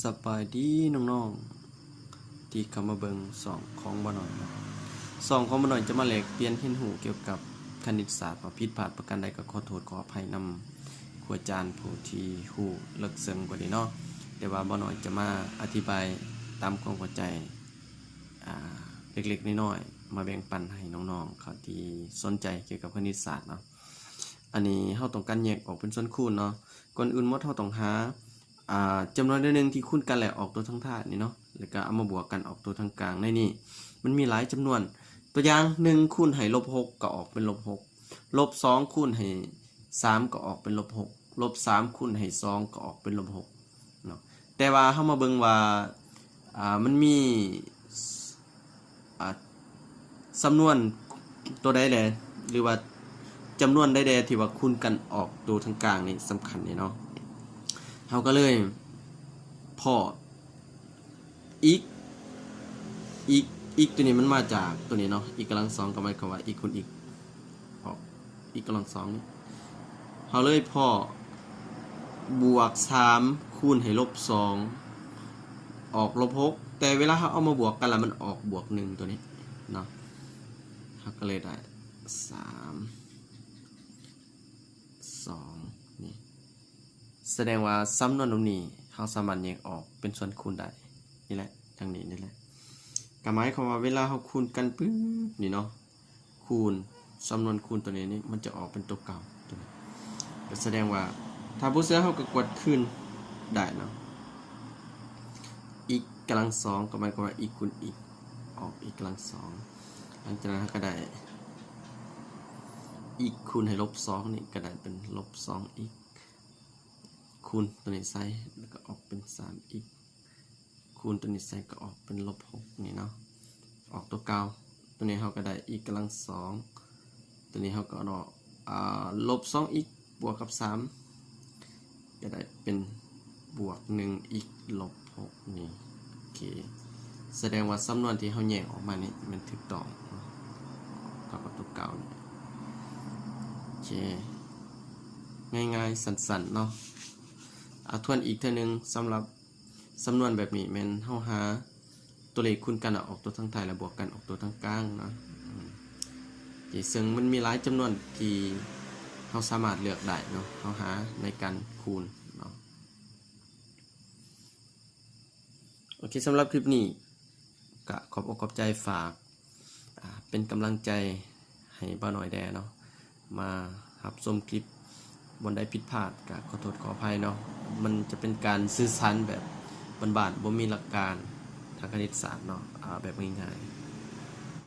สบายดีน้องๆที่เข้ามาเบิ่งสองของบ่หน่อยนะสองของบ่หน่อยจะมาแลกเปลี่ยนเรียนรู้เกี่ยวกับคณิตศาสตร์ว่าผิดพลาดประการใดก็ขอโทษขออภัยนำครูอาจารย์ผู้ที่ฮู้ลึกซึ้งกว่านี้เนาะแต่ว่าบ่หน่อยจะมาอธิบายตามความเข้าใจเล็กๆน้อยๆมาแบ่งปันให้น้องๆเขาที่สนใจเกี่ยวกับคณิตศาสตร์เนาะอันนี้เฮาต้องการแยกออกเป็นส่วนคูณเนาะก่อนอื่นหมดเฮาต้องหาจำนวนหนึ่งที่คูณกันแล้วออกตัวทั้งธาตุนี่เนาะแล้วก็เอามาบวกกันออกตัวทั้งกลางในนี่มันมีหลายจำนวนตัวอย่าง1คูณให้-6ก็ออกเป็น-6 -2คูณให้3ก็ออกเป็น-6 -3คูณให้2ก็ออกเป็น-6เนาะแต่ว่าเฮามาเบิ่งว่ามันมีสำนวนตัวใดแลหรือว่าจำนวนใดๆที่ว่าคูณกันออกตัวทั้งกลางนี่สำคัญนี่เนาะเราก็เลยพออีกตัวนี้มันมาจากตัวนี้เนาะอีกกำลังสองก็หมายความว่าอีกคูณอีกออกอีกกำลังสองนี่เราเลยพอบวก3คูณให้-2ออก-6แต่เวลาเราเอามาบวกกันแล้วมันออกบวก1ตัวนี้เนาะเราก็เลยได้3 2นี่แสดงว่าสำนวนตรงนี้เราสามารถแยกออกเป็นส่วนคูณได้นี่แหละทางนี้นี่แหละก็หมายความว่าเวลาเราคูณกันปึ๊บนี่เนาะคูณสำนวนคูณตัวนี้นี่มันจะออกเป็นตัวเก่าตัวนี้ก็แสดงว่าถ้าบ่เชื่อเราก็กดคืนได้เนาะอีกกำลังสองก็หมายความว่าอีกคูณอีกออกอีกกำลังสองหลังจากนั้นเราก็ได้อีกคูณให้-2นี่ก็ได้เป็น-2อีกคูณตัวนี้ใส่แล้วก็ออกเป็น3อีกคูณตัวนี้ใส่ก็ออกเป็น-6นี่เนาะออกตัวเก่าตัวนี้เราก็ได้อีกกำลัง2ตัวนี้เราก็เอา-2อีกบวกกับ3ก็ได้เป็นบวก1อีก-6นี่โอเคแสดงว่าสำนวนที่เราแยกออกมานี่มันถูกต้องเท่ากับตัวเก่านี่โอเคง่ายๆสั้นๆเนาะทวนอีกเท่านึงสำหรับสำนวนแบบนี้แม่นเฮาหาตัวเลขคูณกันออกตัวทั้งท้ายแล้วบวกกันออกตัวทั้งกลางเนาะซึ่งมันมีหลายจำนวนที่เฮาสามารถเลือกได้เนาะเฮาหาในการคูณเนาะโอเคสำหรับคลิปนี้ก็ขอบอกขอบใจฝากเป็นกำลังใจให้บ่าวน้อยแดเนาะมารับชมคลิปบนได้ผิดพลาดก็ขอโทษขออภัยเนาะมันจะเป็นการสื่อสารแบบบ้านๆบ่มีหลักการทางคณิตศาสตร์เนาะแบบง่ายๆ